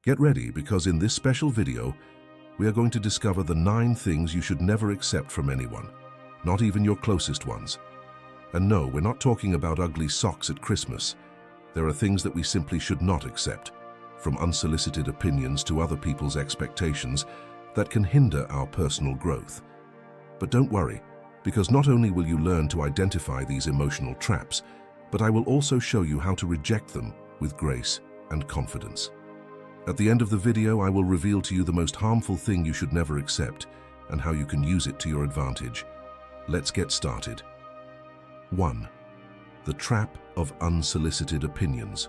Get ready, because in this special video, we are going to discover the 9 things you should never accept from anyone, not even your closest ones. And no, we're not talking about ugly socks at Christmas. There are things that we simply should not accept, from unsolicited opinions to other people's expectations, that can hinder our personal growth. But don't worry, because not only will you learn to identify these emotional traps, but I will also show you how to reject them with grace and confidence. At the end of the video, I will reveal to you the most harmful thing you should never accept and how you can use it to your advantage. Let's get started. 1. The trap of unsolicited opinions.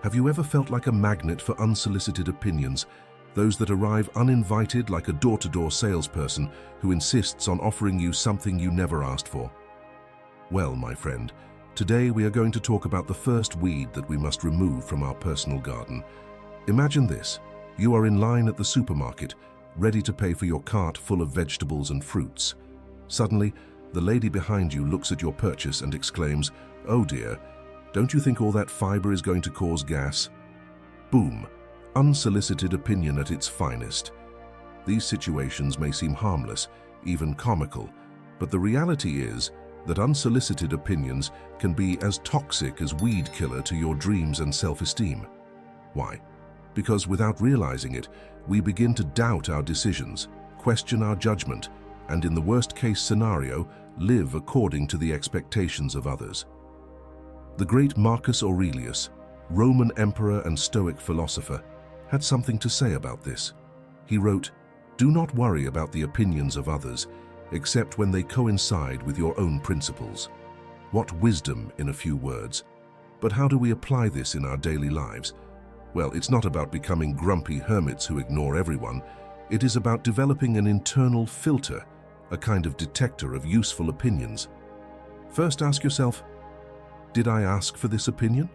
Have you ever felt like a magnet for unsolicited opinions, those that arrive uninvited, like a door-to-door salesperson who insists on offering you something you never asked for? Well, my friend, today we are going to talk about the first weed that we must remove from our personal garden. Imagine this: you are in line at the supermarket, ready to pay for your cart full of vegetables and fruits. Suddenly, the lady behind you looks at your purchase and exclaims, "Oh dear, don't you think all that fiber is going to cause gas?" Boom! Unsolicited opinion at its finest. These situations may seem harmless, even comical, but the reality is that unsolicited opinions can be as toxic as weed killer to your dreams and self-esteem. Why? Because without realizing it, we begin to doubt our decisions, question our judgment, and in the worst-case scenario, live according to the expectations of others. The great Marcus Aurelius, Roman emperor and Stoic philosopher, had something to say about this. He wrote, "Do not worry about the opinions of others, except when they coincide with your own principles." What wisdom in a few words. But how do we apply this in our daily lives? Well, it's not about becoming grumpy hermits who ignore everyone. It is about developing an internal filter, a kind of detector of useful opinions. First, ask yourself, did I ask for this opinion?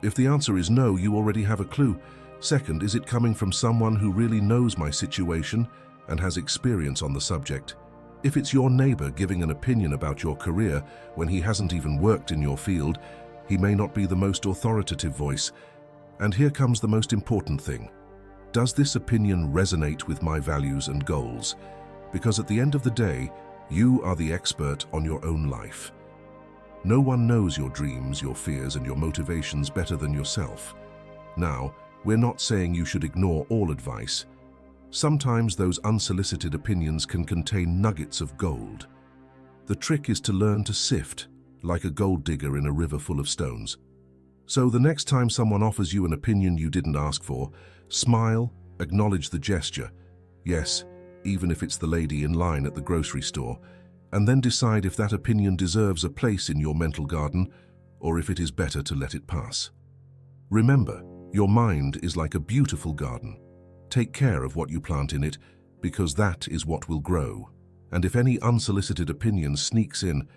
If the answer is no, you already have a clue. Second, is it coming from someone who really knows my situation and has experience on the subject? If it's your neighbor giving an opinion about your career when he hasn't even worked in your field, he may not be the most authoritative voice. And here comes the most important thing. Does this opinion resonate with my values and goals? Because at the end of the day, you are the expert on your own life. No one knows your dreams, your fears, and your motivations better than yourself. Now, we're not saying you should ignore all advice. Sometimes those unsolicited opinions can contain nuggets of gold. The trick is to learn to sift, like a gold digger in a river full of stones. So the next time someone offers you an opinion you didn't ask for, smile, acknowledge the gesture, yes, even if it's the lady in line at the grocery store, and then decide if that opinion deserves a place in your mental garden or if it is better to let it pass. Remember, your mind is like a beautiful garden. Take care of what you plant in it, because that is what will grow. And if any unsolicited opinion sneaks in,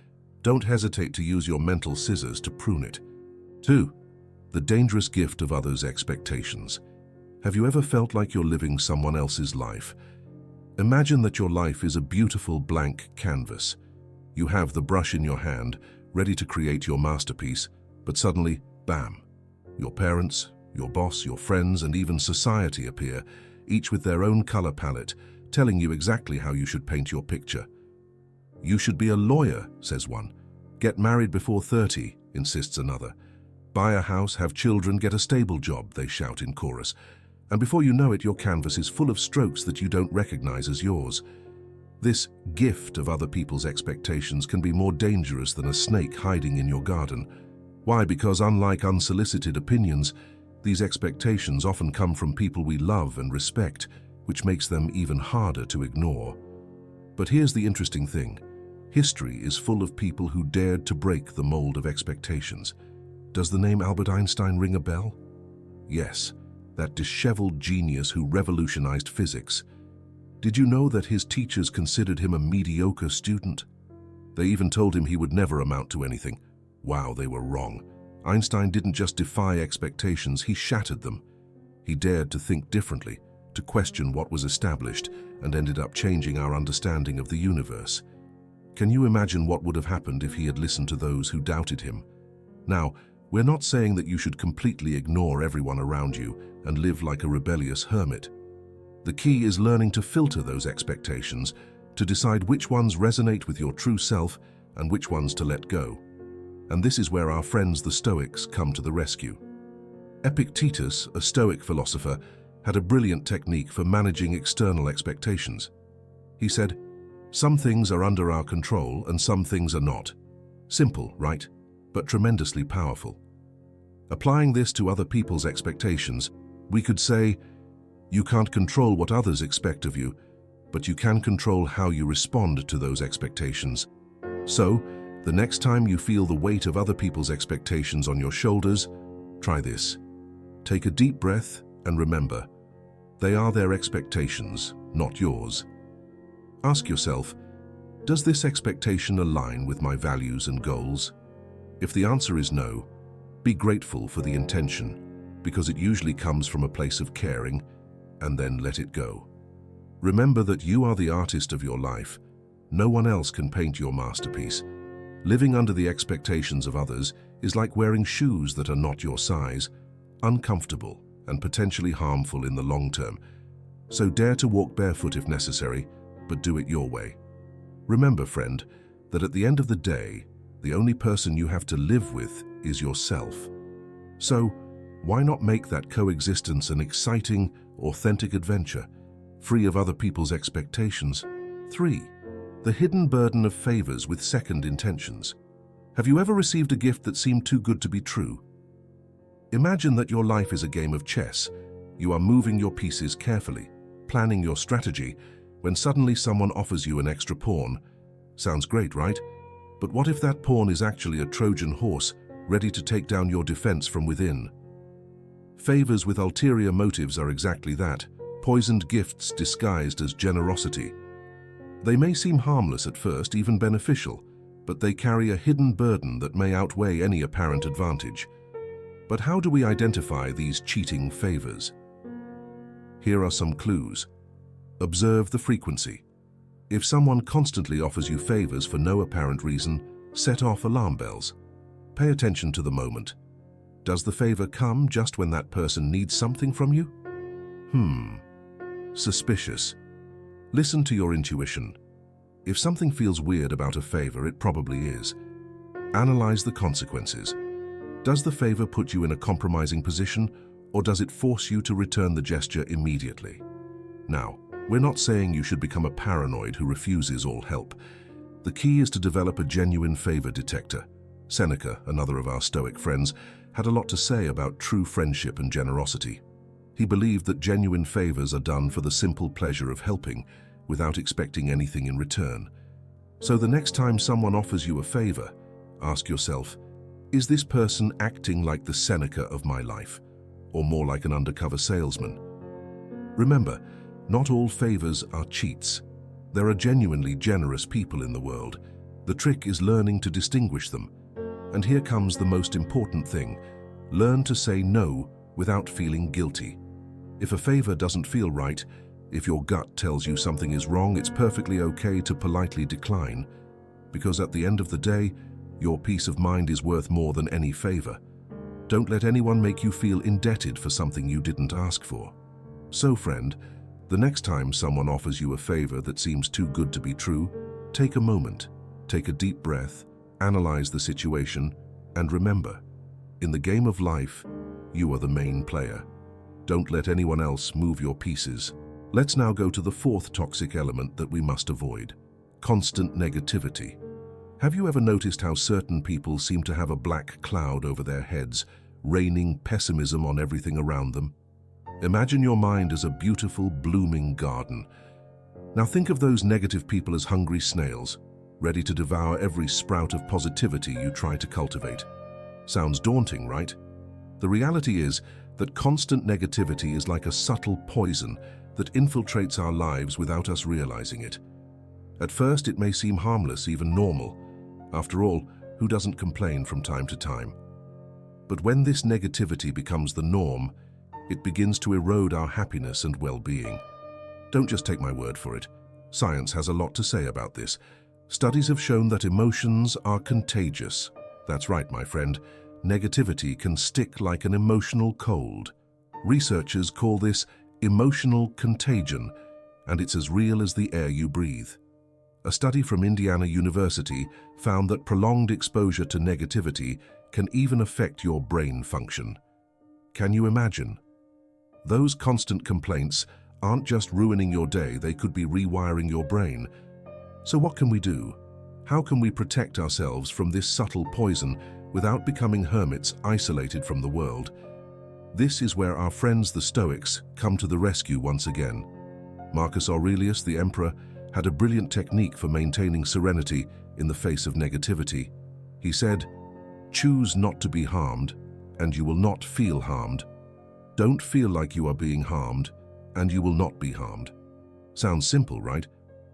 don't hesitate to use your mental scissors to prune it. 2. The dangerous gift of others' expectations. Have you ever felt like you're living someone else's life? Imagine that your life is a beautiful blank canvas. You have the brush in your hand, ready to create your masterpiece, but suddenly, bam! Your parents, your boss, your friends, and even society appear, each with their own color palette, telling you exactly how you should paint your picture. "You should be a lawyer," says one. "Get married before 30, insists another. "Buy a house, have children, get a stable job," they shout in chorus. And before you know it, your canvas is full of strokes that you don't recognize as yours. This gift of other people's expectations can be more dangerous than a snake hiding in your garden. Why? Because unlike unsolicited opinions, these expectations often come from people we love and respect, which makes them even harder to ignore. But here's the interesting thing. History is full of people who dared to break the mold of expectations. Does the name Albert Einstein ring a bell? Yes, that disheveled genius who revolutionized physics. Did you know that his teachers considered him a mediocre student? They even told him he would never amount to anything. Wow, they were wrong. Einstein didn't just defy expectations, he shattered them. He dared to think differently, to question what was established, and ended up changing our understanding of the universe. Can you imagine what would have happened if he had listened to those who doubted him? Now, We're not saying that you should completely ignore everyone around you and live like a rebellious hermit. The key is learning to filter those expectations, to decide which ones resonate with your true self and which ones to let go. And this is where our friends the Stoics come to the rescue. Epictetus, a Stoic philosopher, had a brilliant technique for managing external expectations. He said, "Some things are under our control and some things are not." Simple, right? But tremendously powerful. Applying this to other people's expectations, we could say, you can't control what others expect of you, but you can control how you respond to those expectations. So, the next time you feel the weight of other people's expectations on your shoulders, try this. Take a deep breath and remember, they are their expectations, not yours. Ask yourself, does this expectation align with my values and goals? If the answer is no, be grateful for the intention, because it usually comes from a place of caring, and then let it go. Remember that you are the artist of your life. No one else can paint your masterpiece. Living under the expectations of others is like wearing shoes that are not your size, uncomfortable and potentially harmful in the long term. So dare to walk barefoot if necessary, but do it your way. Remember, friend, that at the end of the day, the only person you have to live with is yourself. So, why not make that coexistence an exciting, authentic adventure, free of other people's expectations? 3. The hidden burden of favors with second intentions. Have you ever received a gift that seemed too good to be true? Imagine that your life is a game of chess. You are moving your pieces carefully, planning your strategy, when suddenly someone offers you an extra pawn. Sounds great, right? But what if that pawn is actually a Trojan horse, ready to take down your defense from within? Favors with ulterior motives are exactly that, poisoned gifts disguised as generosity. They may seem harmless at first, even beneficial, but they carry a hidden burden that may outweigh any apparent advantage. But how do we identify these cheating favors? Here are some clues. Observe the frequency. If someone constantly offers you favors for no apparent reason, set off alarm bells. Pay attention to the moment. Does the favor come just when that person needs something from you? Suspicious. Listen to your intuition. If something feels weird about a favor, it probably is. Analyze the consequences. Does the favor put you in a compromising position, or does it force you to return the gesture immediately? Now, we're not saying you should become a paranoid who refuses all help. The key is to develop a genuine favor detector. Seneca, another of our Stoic friends, had a lot to say about true friendship and generosity. He believed that genuine favors are done for the simple pleasure of helping, without expecting anything in return. So the next time someone offers you a favor, ask yourself, is this person acting like the Seneca of my life, or more like an undercover salesman? Remember, not all favors are cheats. There are genuinely generous people in the world. The trick is learning to distinguish them. And here comes the most important thing. Learn to say no without feeling guilty. If a favor doesn't feel right, if your gut tells you something is wrong, it's perfectly okay to politely decline. Because at the end of the day, your peace of mind is worth more than any favor. Don't let anyone make you feel indebted for something you didn't ask for. So, friend, the next time someone offers you a favor that seems too good to be true, take a moment, take a deep breath, analyze the situation, and remember, in the game of life, you are the main player. Don't let anyone else move your pieces. Let's now go to the fourth toxic element that we must avoid: constant negativity. Have you ever noticed how certain people seem to have a black cloud over their heads, raining pessimism on everything around them? Imagine your mind as a beautiful, blooming garden. Now think of those negative people as hungry snails, ready to devour every sprout of positivity you try to cultivate. Sounds daunting, right? The reality is that constant negativity is like a subtle poison that infiltrates our lives without us realizing it. At first, it may seem harmless, even normal. After all, who doesn't complain from time to time? But when this negativity becomes the norm, it begins to erode our happiness and well-being. Don't just take my word for it. Science has a lot to say about this. Studies have shown that emotions are contagious. That's right, my friend. negativity can stick like an emotional cold. Researchers call this emotional contagion, and it's as real as the air you breathe. A study from Indiana University found that prolonged exposure to negativity can even affect your brain function. Can you imagine? Those constant complaints aren't just ruining your day, they could be rewiring your brain. So what can we do? How can we protect ourselves from this subtle poison without becoming hermits isolated from the world? This is where our friends the Stoics come to the rescue once again. Marcus Aurelius, the emperor, had a brilliant technique for maintaining serenity in the face of negativity. He said, "Choose not to be harmed, and you will not feel harmed. Don't feel like you are being harmed, and you will not be harmed." Sounds simple, right?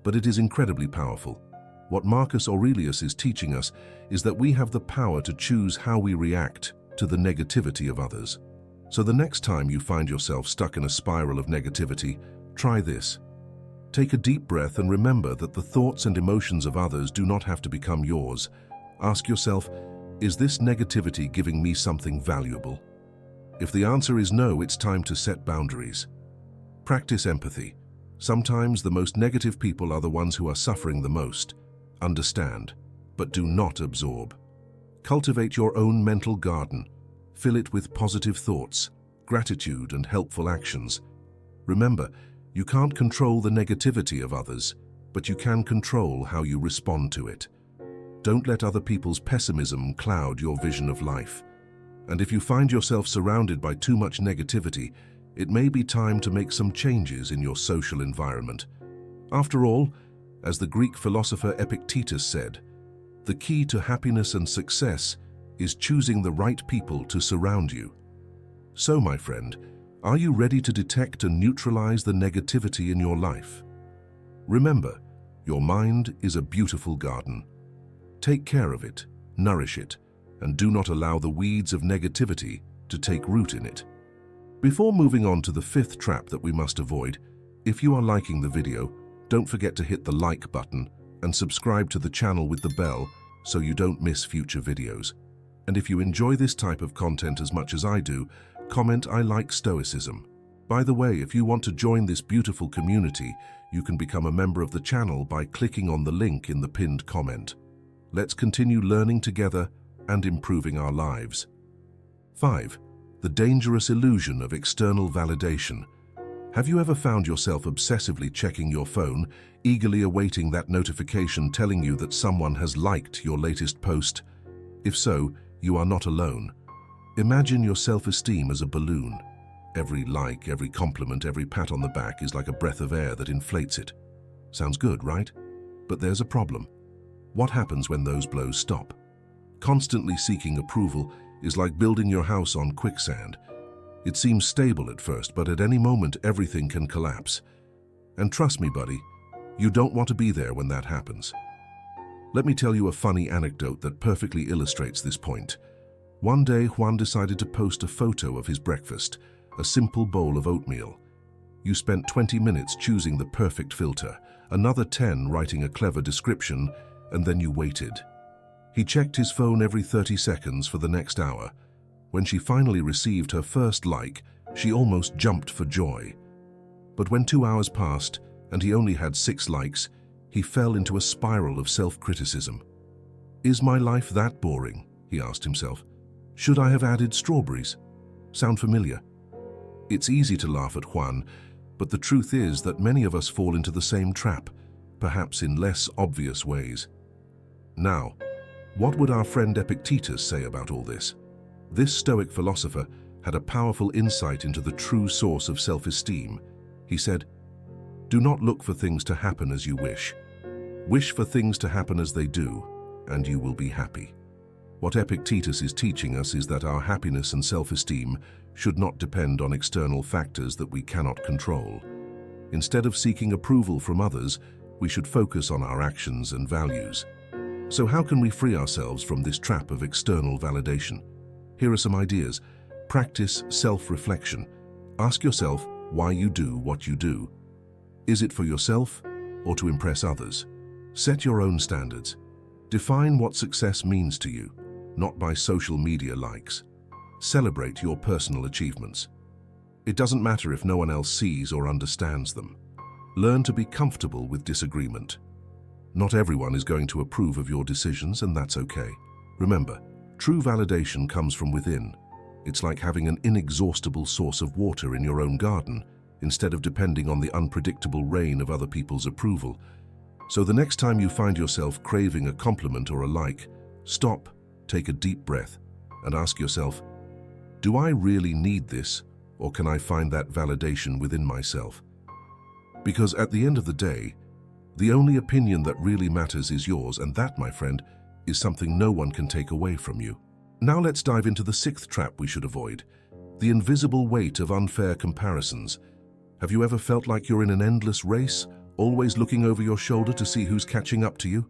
But it is incredibly powerful. What Marcus Aurelius is teaching us is that we have the power to choose how we react to the negativity of others. So the next time you find yourself stuck in a spiral of negativity, try this. Take a deep breath and remember that the thoughts and emotions of others do not have to become yours. Ask yourself, is this negativity giving me something valuable? If the answer is no, it's time to set boundaries. Practice empathy. Sometimes the most negative people are the ones who are suffering the most. Understand, but do not absorb. Cultivate your own mental garden. Fill it with positive thoughts, gratitude, and helpful actions. Remember, you can't control the negativity of others, but you can control how you respond to it. Don't let other people's pessimism cloud your vision of life. And if you find yourself surrounded by too much negativity, it may be time to make some changes in your social environment. After all, as the Greek philosopher Epictetus said, the key to happiness and success is choosing the right people to surround you. So, my friend, are you ready to detect and neutralize the negativity in your life? Remember, your mind is a beautiful garden. Take care of it, nourish it, and do not allow the weeds of negativity to take root in it. Before moving on to the fifth trap that we must avoid, if you are liking the video, don't forget to hit the like button and subscribe to the channel with the bell so you don't miss future videos. And if you enjoy this type of content as much as I do, comment "I like Stoicism." By the way, if you want to join this beautiful community, you can become a member of the channel by clicking on the link in the pinned comment. Let's continue learning together and improving our lives. 5. The dangerous illusion of external validation. Have you ever found yourself obsessively checking your phone, eagerly awaiting that notification telling you that someone has liked your latest post? If so, you are not alone. Imagine your self-esteem as a balloon. Every like, every compliment, every pat on the back is like a breath of air that inflates it. Sounds good, right? But there's a problem. What happens when those blows stop? Constantly seeking approval is like building your house on quicksand. It seems stable at first, but at any moment everything can collapse. And trust me, buddy, you don't want to be there when that happens. Let me tell you a funny anecdote that perfectly illustrates this point. One day, Juan decided to post a photo of his breakfast, a simple bowl of oatmeal. You spent 20 minutes choosing the perfect filter, another 10 writing a clever description, and then you waited. He checked his phone every 30 seconds for the next hour. When she finally received her first like, she almost jumped for joy. But when 2 hours passed and he only had 6 likes, he fell into a spiral of self-criticism. Is my life that boring? He asked himself. Should I have added strawberries? Sound familiar? It's easy to laugh at Juan, but the truth is that many of us fall into the same trap, perhaps in less obvious ways. Now, what would our friend Epictetus say about all this? This Stoic philosopher had a powerful insight into the true source of self-esteem. He said, "Do not look for things to happen as you wish. Wish for things to happen as they do, and you will be happy." What Epictetus is teaching us is that our happiness and self-esteem should not depend on external factors that we cannot control. Instead of seeking approval from others, we should focus on our actions and values. So how can we free ourselves from this trap of external validation? Here are some ideas. Practice self-reflection. Ask yourself why you do what you do. Is it for yourself or to impress others? Set your own standards. Define what success means to you. not by social media likes. Celebrate your personal achievements. It doesn't matter if no one else sees or understands them. Learn to be comfortable with disagreement. Not everyone is going to approve of your decisions, and that's okay. Remember, true validation comes from within. It's like having an inexhaustible source of water in your own garden, instead of depending on the unpredictable rain of other people's approval. So the next time you find yourself craving a compliment or a like, stop, take a deep breath, and ask yourself, do I really need this, or can I find that validation within myself? Because at the end of the day, the only opinion that really matters is yours, and that, my friend, is something no one can take away from you. Now let's dive into the sixth trap we should avoid, the invisible weight of unfair comparisons. Have you ever felt like you're in an endless race, always looking over your shoulder to see who's catching up to you?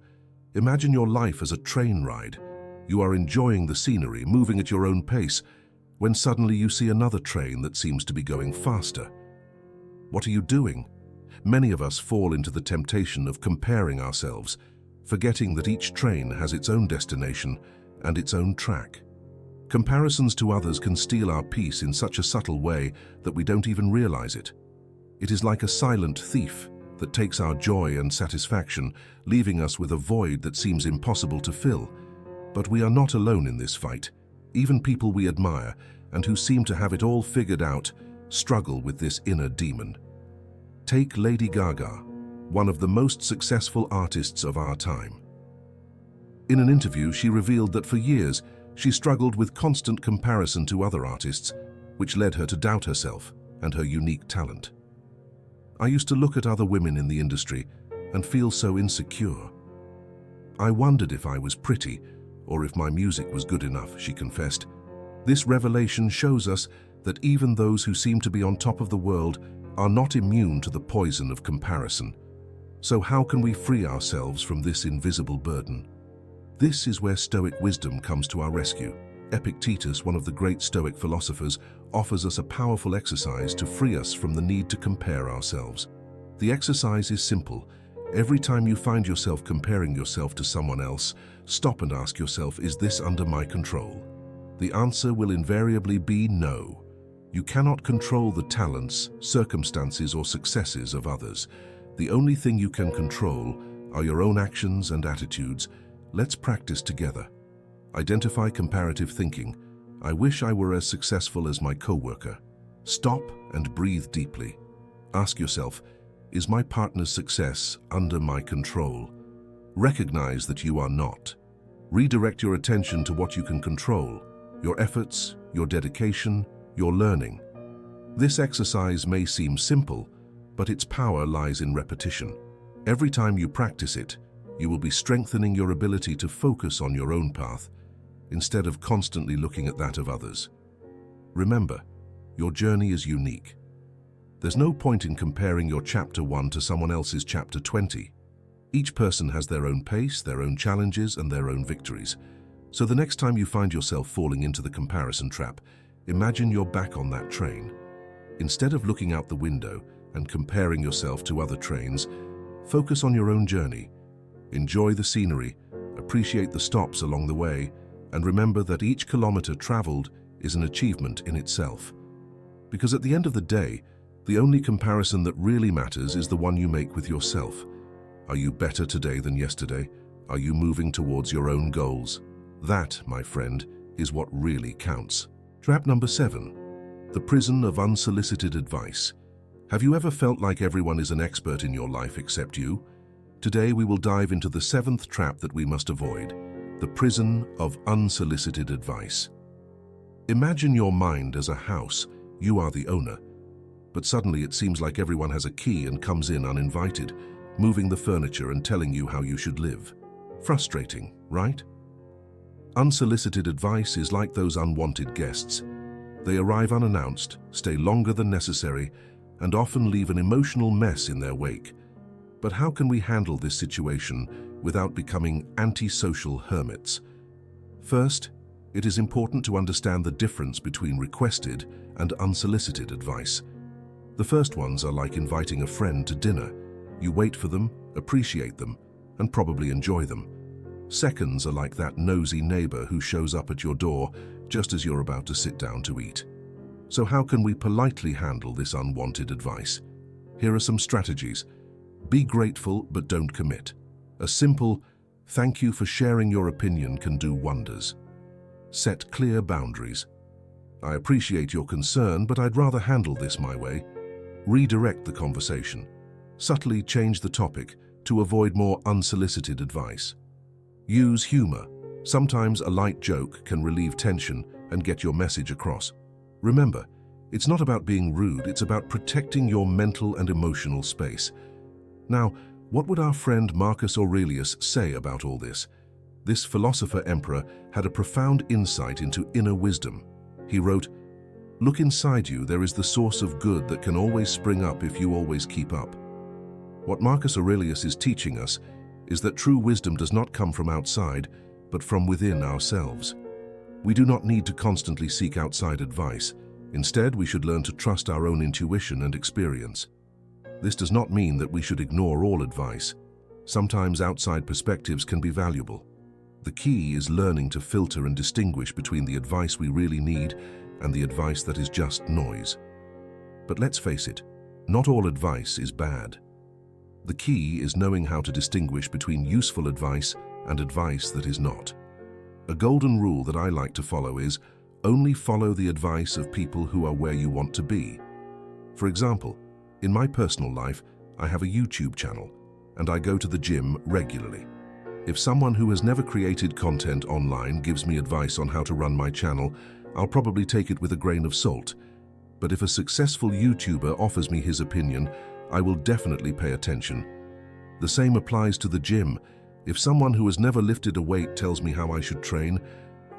Imagine your life as a train ride. You are enjoying the scenery, moving at your own pace, when suddenly you see another train that seems to be going faster. What are you doing? Many of us fall into the temptation of comparing ourselves, forgetting that each train has its own destination and its own track. Comparisons to others can steal our peace in such a subtle way that we don't even realize it. It is like a silent thief that takes our joy and satisfaction, leaving us with a void that seems impossible to fill. But we are not alone in this fight. Even people we admire and who seem to have it all figured out struggle with this inner demon. Take Lady Gaga, one of the most successful artists of our time. In an interview, she revealed that for years she struggled with constant comparison to other artists, which led her to doubt herself and her unique talent. I used to look at other women in the industry and feel so insecure. I wondered if I was pretty or if my music was good enough, she confessed. This revelation shows us that even those who seem to be on top of the world are not immune to the poison of comparison. So how can we free ourselves from this invisible burden? This is where Stoic wisdom comes to our rescue. Epictetus, one of the great Stoic philosophers, offers us a powerful exercise to free us from the need to compare ourselves. The exercise is simple. Every time you find yourself comparing yourself to someone else, stop and ask yourself, is this under my control? The answer will invariably be no. You cannot control the talents, circumstances, or successes of others. The only thing you can control are your own actions and attitudes. Let's practice together. Identify comparative thinking. I wish I were as successful as my coworker. Stop and breathe deeply. Ask yourself, is my partner's success under my control? Recognize that you are not. Redirect your attention to what you can control, your efforts, your dedication, your learning. This exercise may seem simple, but its power lies in repetition. Every time you practice it, you will be strengthening your ability to focus on your own path, instead of constantly looking at that of others. Remember, your journey is unique. There's no point in comparing your chapter 1 to someone else's chapter 20. Each person has their own pace, their own challenges, and their own victories. So the next time you find yourself falling into the comparison trap, imagine you're back on that train. Instead of looking out the window and comparing yourself to other trains, focus on your own journey. Enjoy the scenery, appreciate the stops along the way, and remember that each kilometer traveled is an achievement in itself. Because at the end of the day, the only comparison that really matters is the one you make with yourself. Are you better today than yesterday? Are you moving towards your own goals? That, my friend, is what really counts. Trap number 7, the prison of unsolicited advice. Have you ever felt like everyone is an expert in your life except you? Today we will dive into the 7th trap that we must avoid, the prison of unsolicited advice. Imagine your mind as a house. You are the owner. But suddenly it seems like everyone has a key and comes in uninvited, moving the furniture and telling you how you should live. Frustrating, right? Unsolicited advice is like those unwanted guests. They arrive unannounced, stay longer than necessary, and often leave an emotional mess in their wake. But how can we handle this situation without becoming antisocial hermits? First, it is important to understand the difference between requested and unsolicited advice. The first ones are like inviting a friend to dinner. You wait for them, appreciate them, and probably enjoy them. Seconds are like that nosy neighbor who shows up at your door just as you're about to sit down to eat. So how can we politely handle this unwanted advice? Here are some strategies. Be grateful, but don't commit. A simple, "Thank you for sharing your opinion" can do wonders. Set clear boundaries. "I appreciate your concern, but I'd rather handle this my way." Redirect the conversation. Subtly change the topic to avoid more unsolicited advice. Use humor. Sometimes a light joke can relieve tension and get your message across. Remember, it's not about being rude, it's about protecting your mental and emotional space. Now, what would our friend Marcus Aurelius say about all this? This philosopher-emperor had a profound insight into inner wisdom. He wrote, "Look inside you, there is the source of good that can always spring up if you always keep up." What Marcus Aurelius is teaching us is that true wisdom does not come from outside, but from within ourselves. We do not need to constantly seek outside advice. Instead, we should learn to trust our own intuition and experience. This does not mean that we should ignore all advice. Sometimes outside perspectives can be valuable. The key is learning to filter and distinguish between the advice we really need and the advice that is just noise. But let's face it, not all advice is bad. The key is knowing how to distinguish between useful advice and advice that is not. A golden rule that I like to follow is, only follow the advice of people who are where you want to be. For example, in my personal life, I have a YouTube channel, and I go to the gym regularly. If someone who has never created content online gives me advice on how to run my channel, I'll probably take it with a grain of salt. But if a successful YouTuber offers me his opinion, I will definitely pay attention. The same applies to the gym. If someone who has never lifted a weight tells me how I should train,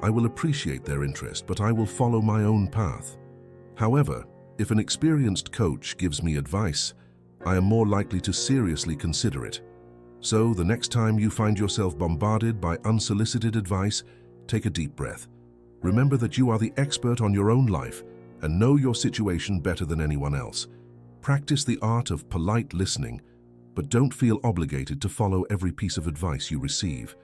I will appreciate their interest, but I will follow my own path. However, if an experienced coach gives me advice, I am more likely to seriously consider it. So, the next time you find yourself bombarded by unsolicited advice, take a deep breath. Remember that you are the expert on your own life and know your situation better than anyone else. Practice the art of polite listening, but don't feel obligated to follow every piece of advice you receive.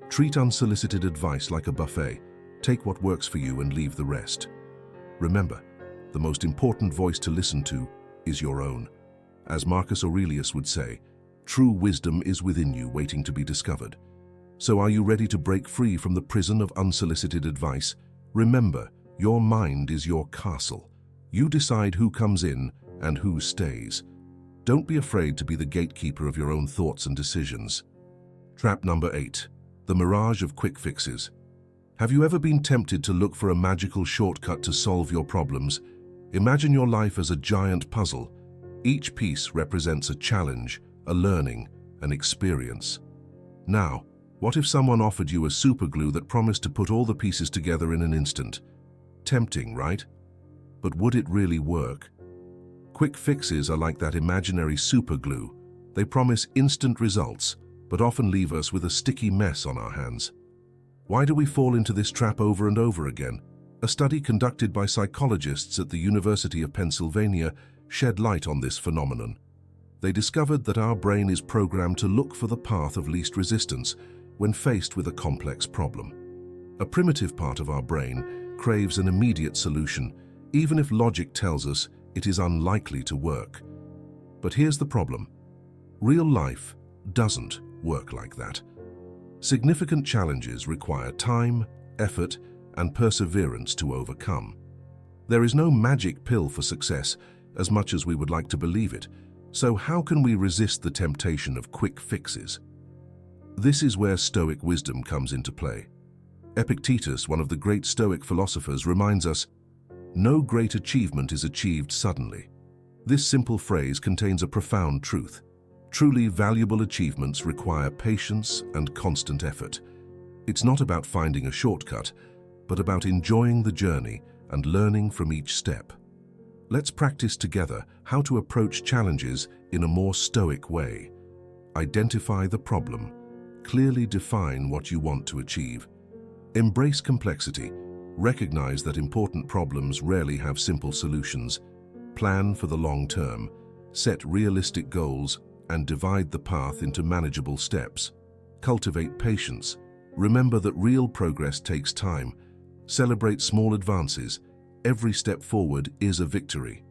Treat unsolicited advice like a buffet. Take what works for you and leave the rest. Remember, the most important voice to listen to is your own. As Marcus Aurelius would say, true wisdom is within you waiting to be discovered. So are you ready to break free from the prison of unsolicited advice? Remember, your mind is your castle. You decide who comes in and who stays. Don't be afraid to be the gatekeeper of your own thoughts and decisions. Trap number 8, the mirage of quick fixes. Have you ever been tempted to look for a magical shortcut to solve your problems? Imagine your life as a giant puzzle. Each piece represents a challenge, a learning, an experience. Now, what if someone offered you a superglue that promised to put all the pieces together in an instant? Tempting, right? But would it really work? Quick fixes are like that imaginary superglue. They promise instant results, but often leave us with a sticky mess on our hands. Why do we fall into this trap over and over again? A study conducted by psychologists at the University of Pennsylvania shed light on this phenomenon. They discovered that our brain is programmed to look for the path of least resistance when faced with a complex problem. A primitive part of our brain craves an immediate solution, even if logic tells us it is unlikely to work. But here's the problem. Real life doesn't work like that. Significant challenges require time, effort, and perseverance to overcome. There is no magic pill for success, as much as we would like to believe it. So how can we resist the temptation of quick fixes? This is where Stoic wisdom comes into play. Epictetus, one of the great Stoic philosophers, reminds us, "No great achievement is achieved suddenly." This simple phrase contains a profound truth. Truly valuable achievements require patience and constant effort. It's not about finding a shortcut, but about enjoying the journey and learning from each step. Let's practice together how to approach challenges in a more Stoic way. Identify the problem. Clearly define what you want to achieve. Embrace complexity. Recognize that important problems rarely have simple solutions. Plan for the long term. Set realistic goals and divide the path into manageable steps. Cultivate patience. Remember that real progress takes time. Celebrate small advances. Every step forward is a victory.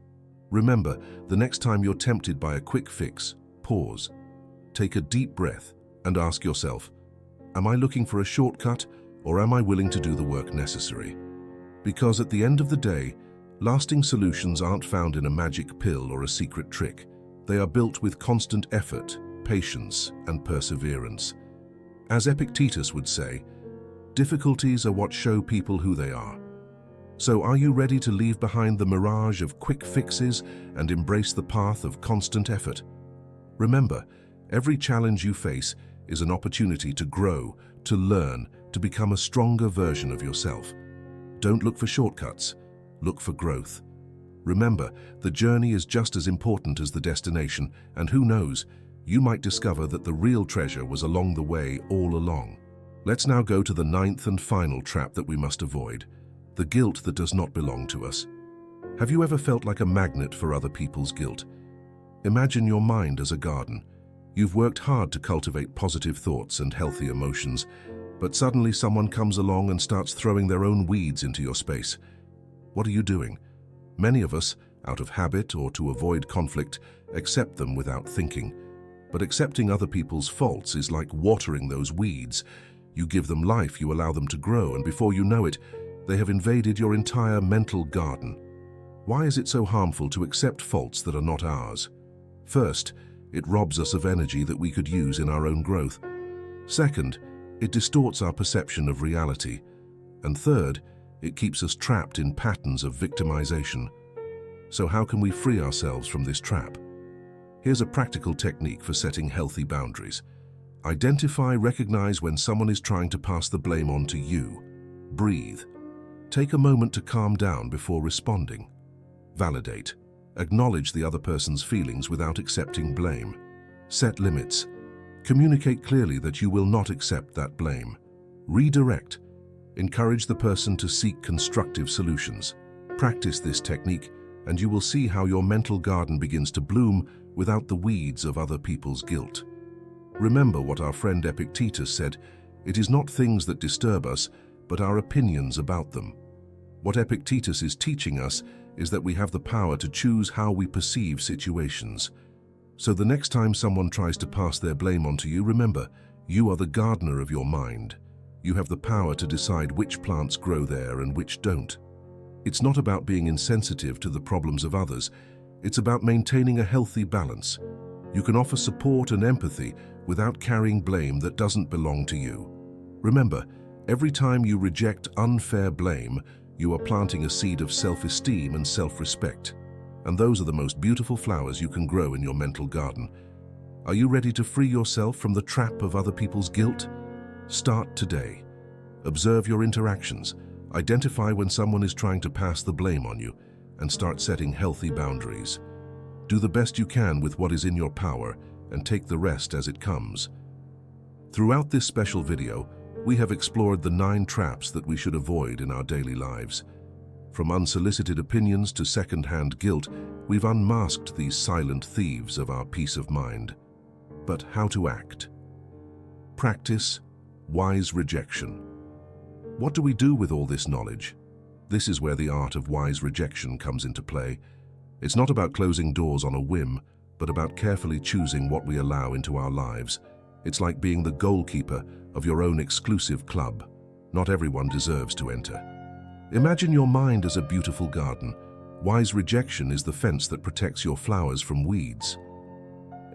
Remember, the next time you're tempted by a quick fix, pause. Take a deep breath and ask yourself, am I looking for a shortcut or am I willing to do the work necessary? Because at the end of the day, lasting solutions aren't found in a magic pill or a secret trick. They are built with constant effort, patience, and perseverance. As Epictetus would say, difficulties are what show people who they are. So are you ready to leave behind the mirage of quick fixes and embrace the path of constant effort? Remember, every challenge you face is an opportunity to grow, to learn, to become a stronger version of yourself. Don't look for shortcuts, look for growth. Remember, the journey is just as important as the destination, and who knows, you might discover that the real treasure was along the way all along. Let's now go to the ninth and final trap that we must avoid, the guilt that does not belong to us. Have you ever felt like a magnet for other people's guilt? Imagine your mind as a garden. You've worked hard to cultivate positive thoughts and healthy emotions, but suddenly someone comes along and starts throwing their own weeds into your space. What are you doing? Many of us, out of habit or to avoid conflict, accept them without thinking. But accepting other people's faults is like watering those weeds. You give them life, you allow them to grow, and before you know it, they have invaded your entire mental garden. Why is it so harmful to accept faults that are not ours? First, it robs us of energy that we could use in our own growth. Second, it distorts our perception of reality. And third, it keeps us trapped in patterns of victimization. So how can we free ourselves from this trap? Here's a practical technique for setting healthy boundaries. Recognize when someone is trying to pass the blame on to you. Breathe. Take a moment to calm down before responding. Validate. Acknowledge the other person's feelings without accepting blame. Set limits. Communicate clearly that you will not accept that blame. Redirect. Encourage the person to seek constructive solutions. Practice this technique, and you will see how your mental garden begins to bloom without the weeds of other people's guilt. Remember what our friend Epictetus said, it is not things that disturb us, but our opinions about them. What Epictetus is teaching us is that we have the power to choose how we perceive situations. So the next time someone tries to pass their blame onto you, remember, you are the gardener of your mind. You have the power to decide which plants grow there and which don't. It's not about being insensitive to the problems of others. It's about maintaining a healthy balance. You can offer support and empathy without carrying blame that doesn't belong to you. Remember, every time you reject unfair blame, you are planting a seed of self-esteem and self-respect. And those are the most beautiful flowers you can grow in your mental garden. Are you ready to free yourself from the trap of other people's guilt? Start today. Observe your interactions. Identify when someone is trying to pass the blame on you, and start setting healthy boundaries. Do the best you can with what is in your power, and take the rest as it comes. Throughout this special video, we have explored the 9 traps that we should avoid in our daily lives. From unsolicited opinions to second-hand guilt, we've unmasked these silent thieves of our peace of mind. But how to act? Practice wise rejection. What do we do with all this knowledge? This is where the art of wise rejection comes into play. It's not about closing doors on a whim, but about carefully choosing what we allow into our lives. It's like being the goalkeeper of your own exclusive club. Not everyone deserves to enter. Imagine your mind as a beautiful garden. Wise rejection is the fence that protects your flowers from weeds.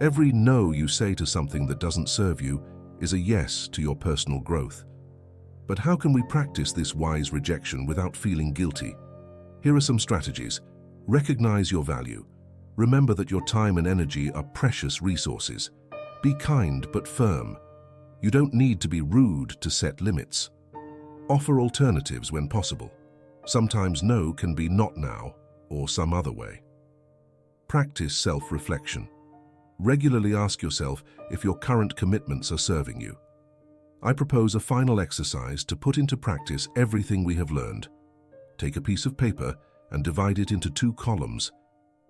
Every no you say to something that doesn't serve you is a yes to your personal growth. But how can we practice this wise rejection without feeling guilty? Here are some strategies. Recognize your value. Remember that your time and energy are precious resources. Be kind but firm. You don't need to be rude to set limits. Offer alternatives when possible. Sometimes no can be not now or some other way. Practice self-reflection. Regularly ask yourself if your current commitments are serving you. I propose a final exercise to put into practice everything we have learned. Take a piece of paper and divide it into 2 columns.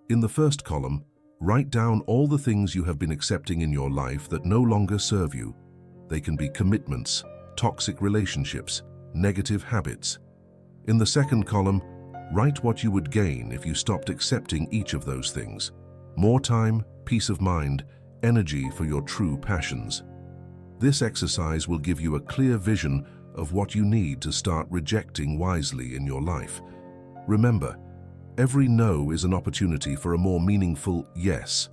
In the first column, write down all the things you have been accepting in your life that no longer serve you. They can be commitments, toxic relationships, negative habits. In the second column, write what you would gain if you stopped accepting each of those things. More time, peace of mind, energy for your true passions. This exercise will give you a clear vision of what you need to start rejecting wisely in your life. Remember, every no is an opportunity for a more meaningful yes.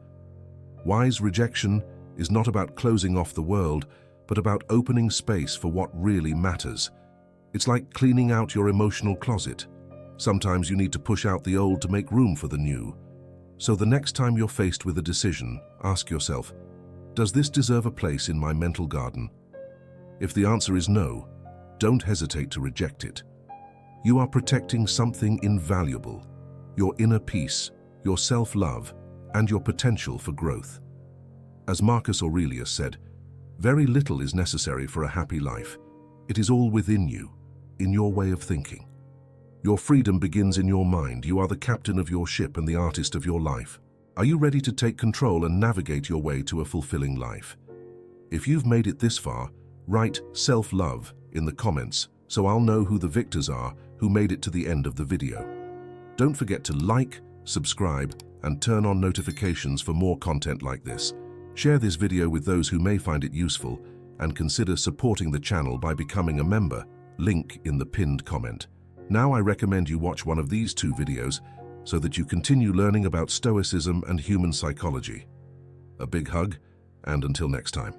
Wise rejection is not about closing off the world, but about opening space for what really matters. It's like cleaning out your emotional closet. Sometimes you need to push out the old to make room for the new. So the next time you're faced with a decision, ask yourself, does this deserve a place in my mental garden? If the answer is no, don't hesitate to reject it. You are protecting something invaluable: your inner peace, your self-love, and your potential for growth. As Marcus Aurelius said, very little is necessary for a happy life. It is all within you, in your way of thinking. Your freedom begins in your mind. You are the captain of your ship and the artist of your life. Are you ready to take control and navigate your way to a fulfilling life? If you've made it this far, write self-love in the comments so I'll know who the victors are who made it to the end of the video. Don't forget to like, subscribe, and turn on notifications for more content like this. Share this video with those who may find it useful, and consider supporting the channel by becoming a member, link in the pinned comment. Now I recommend you watch one of these 2 videos so that you continue learning about Stoicism and human psychology. A big hug, and until next time.